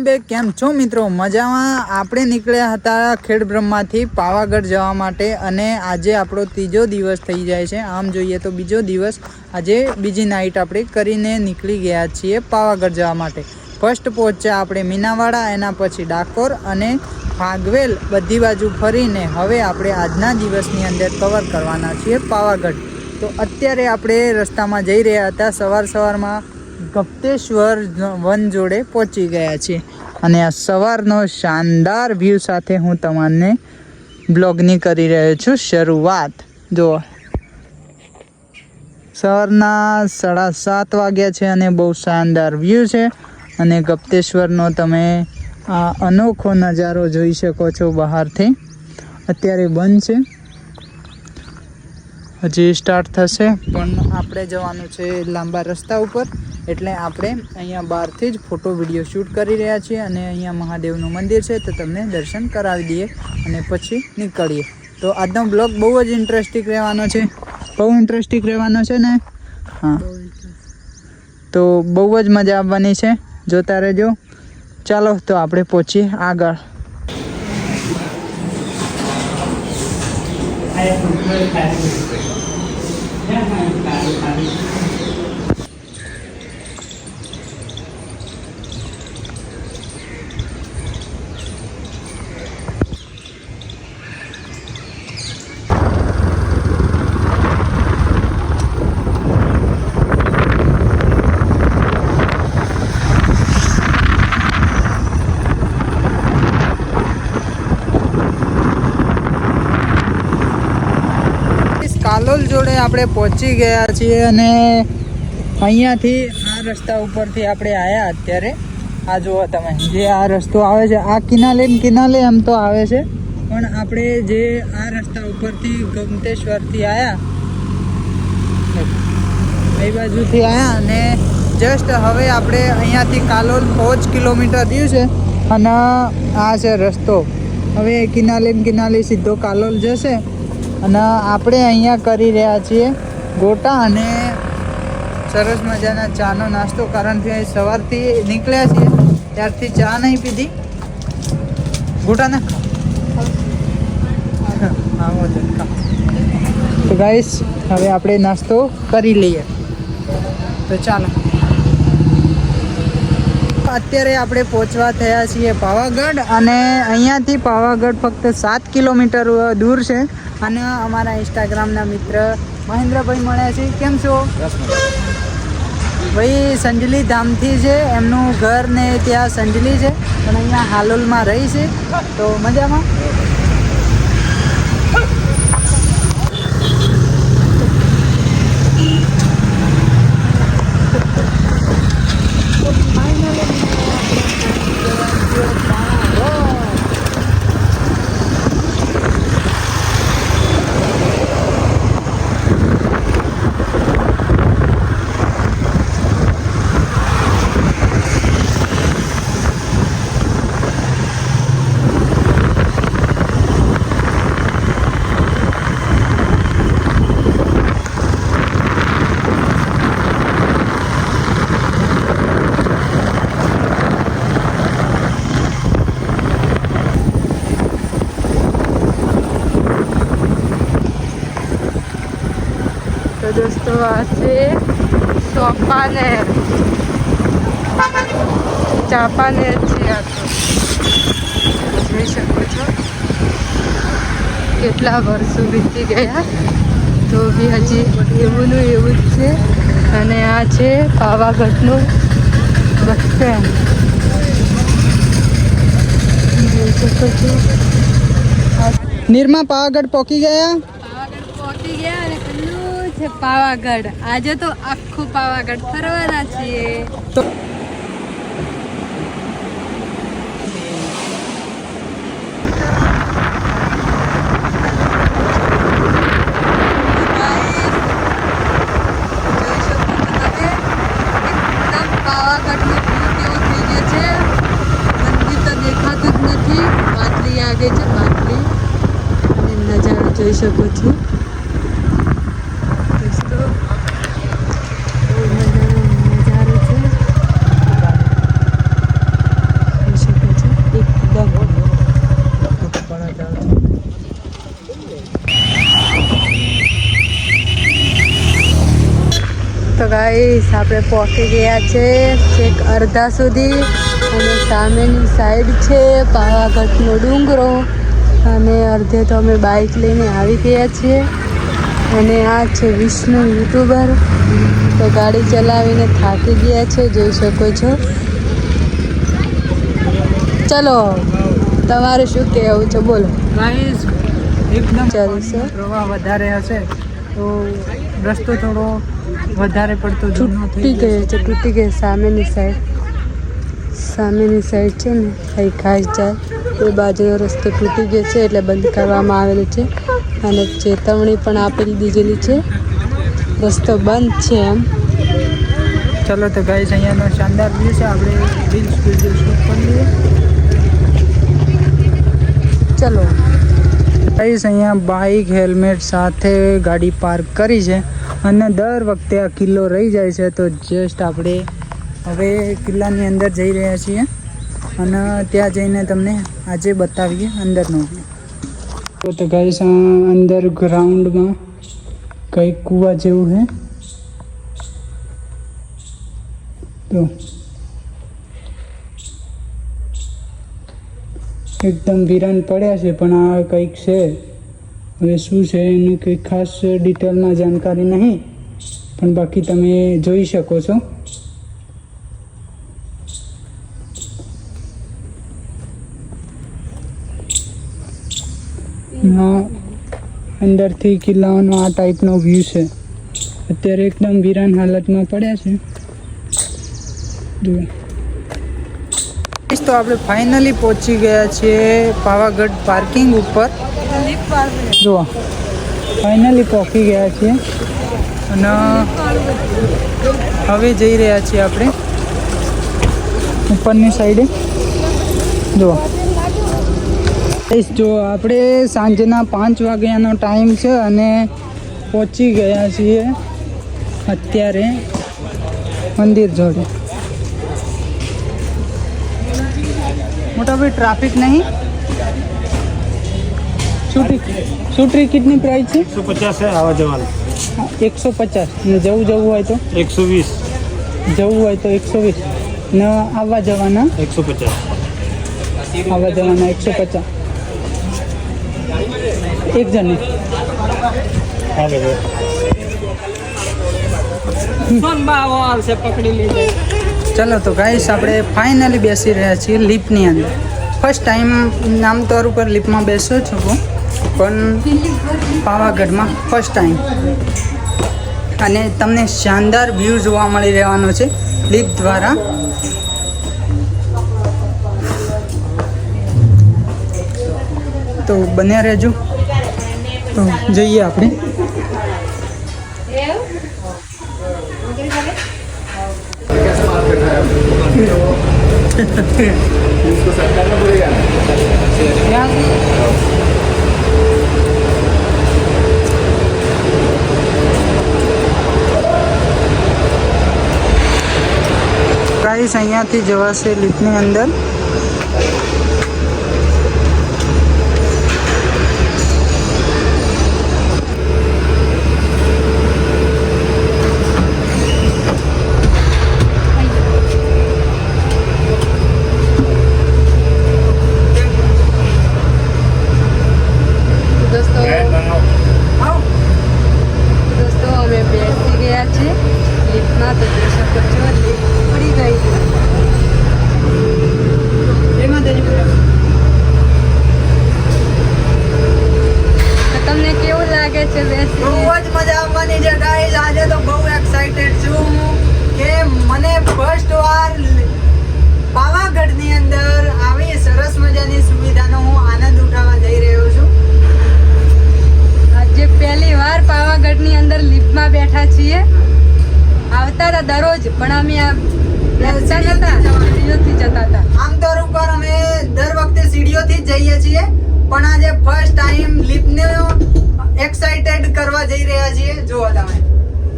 Welcome back. કેમ છો મિત્રો? મજામાં। આપણે નીકળ્યા હતા ખેડબ્રહ્માથી પાવાગઢ જવા માટે અને આજે આપણો ત્રીજો દિવસ થઈ જાય છે। આમ જોઈએ તો બીજો દિવસ, આજે બીજી નાઈટ આપણે કરીને નીકળી ગયા છીએ પાવાગઢ જવા માટે। ફર્સ્ટ પહોંચ્યા આપણે મીનાવાડા, એના પછી ડાકોર અને ફાગવેલ, બધી બાજુ ફરીને હવે આપણે આજના દિવસની અંદર કવર કરવાના છીએ પાવાગઢ। તો અત્યારે આપણે રસ્તામાં જઈ રહ્યા હતા, સવારમાં ગપ્તેશ્વર વન જોડે પહોંચી ગયા છીએ અને આ સવારનો શાનદાર વ્યૂ સાથે હું તમને બ્લોગની કરી રહ્યો છું શરૂઆત। જો સવારના 7:30 વાગ્યા છે અને બહુ શાનદાર વ્યૂ છે અને ગપ્તેશ્વરનો તમે આ અનોખો નજારો જોઈ શકો છો બહારથી। અત્યારે બંધ છે, હજી સ્ટાર્ટ થશે, પણ આપણે જવાનું છે લાંબા રસ્તા ઉપર, એટલે આપણે અહીંયા બહારથી જ ફોટો વિડીયો શૂટ કરી રહ્યા છીએ અને અહીંયા મહાદેવનું મંદિર છે તો તમને દર્શન કરાવી દઈએ અને પછી નીકળીએ। તો આજનો બ્લોગ બહુ જ ઇન્ટરેસ્ટિંગ રહેવાનો છે, બહુ ઇન્ટરેસ્ટિંગ રહેવાનો છે ને? હા, તો બહુ જ મજા આવવાની છે, જોતા રહેજો। ચાલો તો આપણે પહોંચીએ આગળ। કાલોલ જોડે આપણે પહોંચી ગયા છીએ અને અહીંયાથી આ રસ્તા ઉપરથી આપણે આવ્યા અત્યારે। આ જુઓ તમે, જે આ રસ્તો આવે છે આ કિનાલે એમ તો આવે છે, પણ આપણે જે આ રસ્તા ઉપરથી ગમતેશ્વરથી આવ્યા, એ બાજુથી આવ્યા અને જસ્ટ હવે આપણે અહીંયાથી કાલોલ 5 કિલોમીટર થયું છે અને આ છે રસ્તો। હવે કિનાલે સીધો કાલોલ જશે અને આપણે અહીંયા કરી રહ્યા છીએ ગોટા અને સરસ મજાના ચાનો નાસ્તો, કારણ કે સવારથી નીકળ્યા છીએ ત્યારથી ચા નહીં પીધી। ગોટા ના હા, તો ગાઈસ હવે આપણે નાસ્તો કરી લઈએ, તો ચાલો। અત્યારે આપણે પહોંચવા થયા છીએ પાવાગઢ અને અહીંયાથી પાવાગઢ ફક્ત 7 કિલોમીટર દૂર છે અને અમારા ઇન્સ્ટાગ્રામના મિત્ર મહેન્દ્રભાઈ મળ્યા છે। કેમ છો ભાઈ? સંજલી ધામથી છે, એમનું ઘર ને ત્યાં સંજલી છે, પણ અહીંયા હાલોલમાં રહી છે। તો મજામાં? दोस्तों आ છે ચાંપાનેર છે। આ તો જોઈ શકો છો કેટલા વર્ષો વીતી ગયા તો બી હજી એવું જ છે। અને આ છે પાવાગઢનું બસ સ્ટેન્ડ, જોઈ શકો છો। નિર્મા પાવાગઢ પહોંચી ગયા અને છે પાવાગઢ। આજે તો આખું પાવાગઢ ફરવાના છીએ। તો પાવાગઢનો વ્યૂ કેવો થઈ ગયો છે, મંદિર તો દેખાતું જ નથી, બાટલી આગે છે, બાટલી અને નજારો જોઈ શકો છો। ગાઈસ આપણે પહોંચી ગયા છે છેક અડધા સુધી અને સામેની સાઈડ છે પાવાગઢનો ડુંગરો અને અડધે તો અમે બાઇક લઈને આવી ગયા છીએ અને આ છે વિષ્ણુ યુટ્યુબર તો ગાડી ચલાવીને થાકી ગયા છે જોઈ શકો છો. ચલો તમારે શું કહેવું છે બોલો. ગાઈસ એકદમ ચાલશે. પ્રવાહ વધારે હશે તો રસ્તો થોડો વધારે પડતો તૂટી ગયો છે તૂટી ગયો સામેની સાઈડ છે ને અહીં ખાસ જાય એ બાજુનો રસ્તો તૂટી ગયો છે એટલે બંધ કરવામાં આવેલો છે અને ચેતવણી પણ આપી દીધેલી છે રસ્તો બંધ છે એમ. ચલો તો ગાઈસ અહીંયાનો શાનદાર વ્યૂ છે. આપણે રીલ્સ વિડીયો શૂટ કરી લઈએ. ચલો ગાઈસ અહીંયા બાઇક હેલ્મેટ સાથે ગાડી પાર્ક કરી છે અને દર વખતે આ કિલ્લો રહી જાય છે તો જસ્ટ આપણે હવે કિલ્લાની અંદર જઈ રહ્યા છીએ અને ત્યાં જઈને તમને આજે બતાવીએ અંદરનો વ્યૂ. તો ગાઈસ અંદર ગ્રાઉન્ડમાં કંઈક કૂવા જેવું છે તો એકદમ વિરાન પડ્યા છે પણ આ કંઈક છે. હવે શું છે એનું કંઈક ખાસ ડિટેલમાં જાણકારી નહીં પણ બાકી તમે જોઈ શકો છો. અંદરથી કિલ્લાનો આ ટાઈપનો વ્યૂ છે. અત્યારે એકદમ વિરાન હાલતમાં પડ્યા છે. જુઓ તો આપણે ફાઇનલી પહોંચી ગયા છીએ પાવાગઢ પાર્કિંગ ઉપર. જુઓ ફાઇનલી પહોંચી ગયા છીએ અને હવે જઈ રહ્યા છીએ આપણે ઉપરની સાઈડે. જુઓ જો આપણે સાંજના 5 વાગ્યાનો ટાઈમ છે અને પહોંચી ગયા છીએ અત્યારે મંદિર જોડે. मोटा भाई ट्रैफिक नहीं. शूटरी कितनी प्राइस है? 150 है आवा जवान. 150 ने जવું હોય તો 120 જવું હોય તો 120 ને આવવા જવાના 150 આવવા જવાના 150 એક જણને. ચલો તો ગાઈસ આપણે ફાઇનલી બેસી રહ્યા છીએ લિફ્ટની અંદર. ફર્સ્ટ ટાઈમ નામ તોર ઉપર લિફ્ટમાં બેસ્યો છું પણ પાવાગઢમાં ફર્સ્ટ ટાઈમ અને તમને શાનદાર વ્યૂ જોવા મળી રહેવાનો છે લિફ્ટ દ્વારા. તો બન્યા રહેજો. તો જઈએ આપણે. इसको सरकारना पड़ेगा ગાઈસ અહીંયાથી જવાશે લિફ્ટની અંદર. ફર્સ્ટ વાર પાવાગઢની અંદર આવી સરસ મજાની સુવિધાનો હું આનંદ ઉઠાવવા જઈ રહ્યો છું. આજે પહેલી વાર પાવાગઢની અંદર લિફ્ટમાં બેઠા છીએ. આવતા હતા દરરોજ પણ અમે આ બેસતા નતા, સીડીઓથી જતા હતા. આમ તોર ઉપર અમે દર વખતે સીડીઓથી જ જઈએ છીએ પણ આજે ફર્સ્ટ ટાઈમ લિફ્ટને એક્સાઇટેડ કરવા જઈ રહ્યા છીએ. જુઓ તમે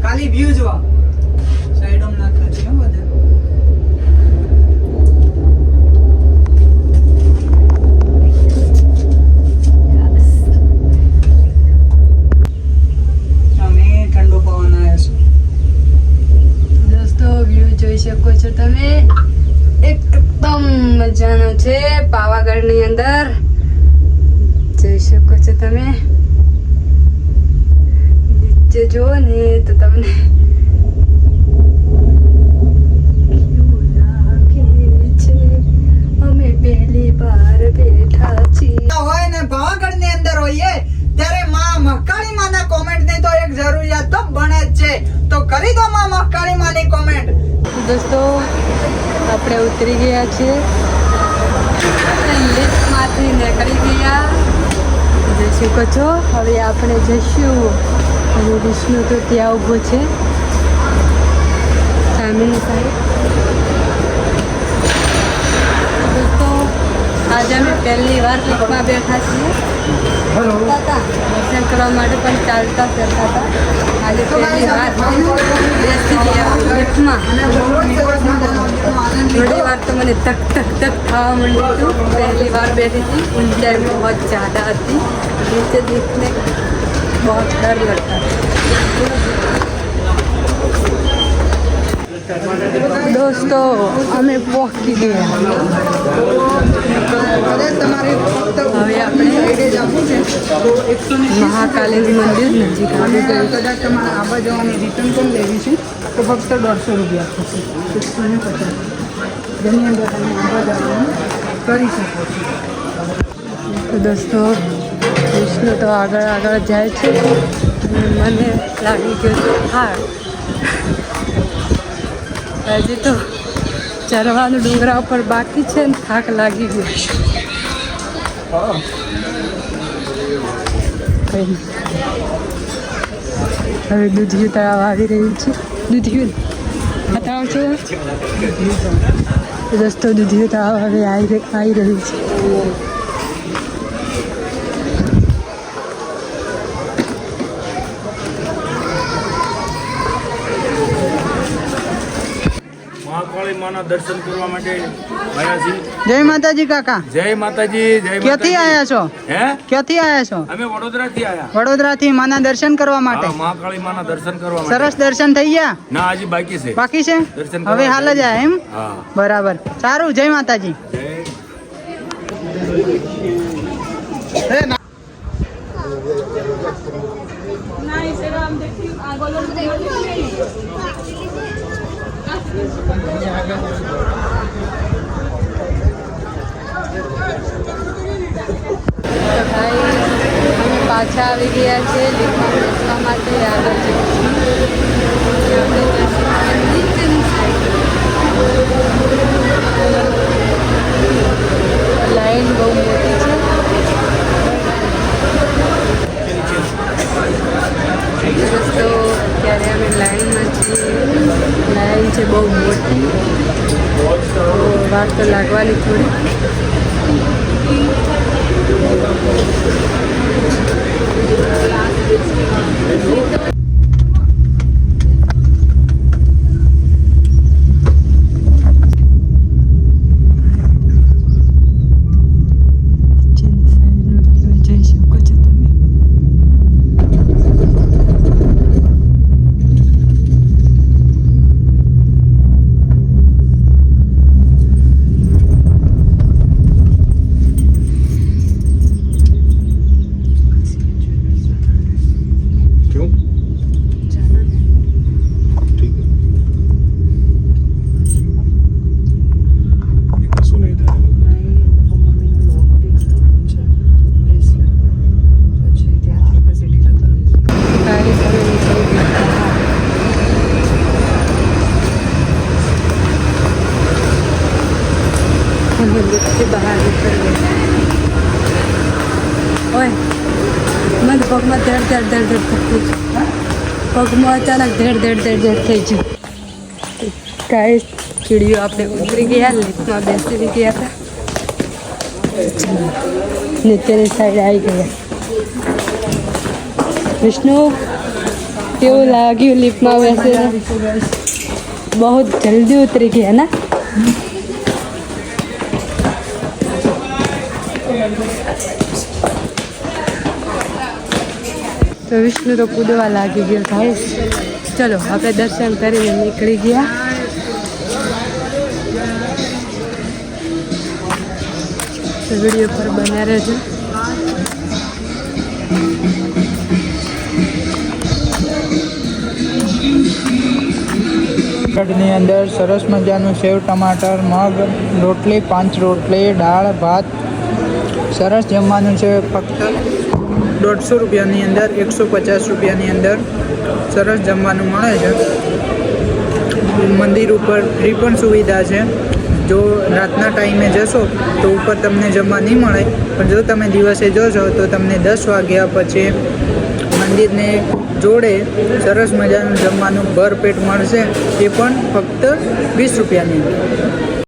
ખાલી વ્યૂ જુઓ. સાઈડમાં નાખા છે બધા. ઠંડો પવન આવે છે. અંદર જોઈ શકો છો તમે. નીચે જુઓ ને તો તમને કેવું લાગે છે. અમે પહેલી વાર બેઠા છીએ. હોય ને પાવાગઢ ની અંદર હોઈએ ત્યારે માં મહાકાળી માના કોમેન્ટ ની તો એક જરૂરિયાત તો બને જ છે. તો કરી દો માં મહાકાળી માની કોમેન્ટ. દોસ્તો આપણે ઉતરી ગયા છીએ, લિફ્ટમાંથી નીકળી ગયા. જોઈ શકો છો. હવે આપણે જઈશું અને વિષ્ણુ તો ત્યાં ઊભો છે સામેની સાઈડ. દોસ્તો આજે અમે પહેલી વાર લિફ્ટમાં બેઠા છીએ. દર્શન કરવા માટે પણ ચાલતા ફરતા હતા. આજે પહેલી વાર બેસી ગયા લિફ્ટમાં. થોડી વાર તો મને ધક ધક ધક થવા માંડ્યું હતું. પહેલી વાર बैठी थी. ऊंचाई बहुत ज़्यादा थी. नीचे देखने बहुत डर लगता था. दोस्तों અમે પહોંચી ગયા. હવે આપણે મહાકાલીનું મંદિર નજીક આવી ગયું. કદાચ તમારે આવા જવાની રિટર્ન પણ લેવી છે તો ફક્ત 150 રૂપિયા થશે. 150 જેની અંદર તમે આવા જવાનું કરી શકો છો. તો દોસ્તો વિષ્ણુ તો આગળ આગળ જાય છે અને મને લાગી ગયો છે થાક. હજી તો ચરવાનું ડુંગરા ઉપર બાકી છે ને થાક લાગી ગયો. હવે દૂધિયું તળાવ આવી રહ્યું છે. દૂધિયું તળાવ છે દોસ્તો. દૂધિયું તળાવ હવે આવી રહ્યું છે. મહાકાળી માના દર્શન કરવા માટે આવ્યા છીએ. જય માતાજી કાકા. જય માતાજી. જય ક્યાંથી આવ્યા છો? હે ક્યાંથી આવ્યા છો? અમે વડોદરાથી આવ્યા. વડોદરાથી માના દર્શન કરવા માટે. હા, મહાકાળી માના દર્શન કરવા માટે. સરસ દર્શન થઈ ગયા? ના, હજી બાકી છે. બાકી છે? દર્શન હવે હાલ જ આયા એમ? હા, બરાબર. સારું. જય માતાજી. જય તો ભાઈ અમે પાછા આવી ગયા છે લિફ્ટમાં બેસવા માટે. આગળ જઈશું. આપણે જઈશું નીચેની સાઈડ. લાઈન બહુ મોટી છે. દોસ્તો ત્યારે અમે લાઈનમાં છીએ. લાઈન છે બહુ મોટી. તો વાર તો લાગવાની થોડી. જોઈ શકો છો તમે. બહાર નીકળીએ. ઓય મને પગમાં ધડ ધડ ધડ ધડ થઈ ગયું. પગમાં અચાનક ધડ ધડ ધડ ધડ થઈ ગયું. કાંઈ ચીડીઓ આપણે ઉતરી ગયા. લિફ્ટમાં બેસી ગયા હતા. નીચેની સાઈડ આવી ગયા. વિષ્ણુ કેવું લાગ્યું લિફ્ટમાં બેસીને? બહુ જલ્દી ઉતરી ગયા ના? તો વિષ્ણુ તો કૂદવા લાગી ગયો થાય. ચલો આપણે દર્શન કરીને નીકળી ગયા. તો વિડીયો પર બન્યા રહેજો. ની અંદર સરસ મજાનું સેવ ટમાટર, મગ, રોટલી, 5 રોટલી, દાળ, ભાત સરસ જમવાનું છે. ફક્ત 150 રૂપિયાની અંદર, 150 રૂપિયાની અંદર સરસ જમવાનું મળે છે. મંદિર ઉપર ફ્રી પણ સુવિધા છે. જો રાતના ટાઈમે જશો તો ઉપર તમને જમવા નહીં મળે, પણ જો તમે દિવસે જોશો તો તમને 10 વાગ્યા પછી મંદિરને જોડે સરસ મજાનું જમવાનું ભરપેટ મળશે. એ પણ ફક્ત 20 રૂપિયાની અંદર.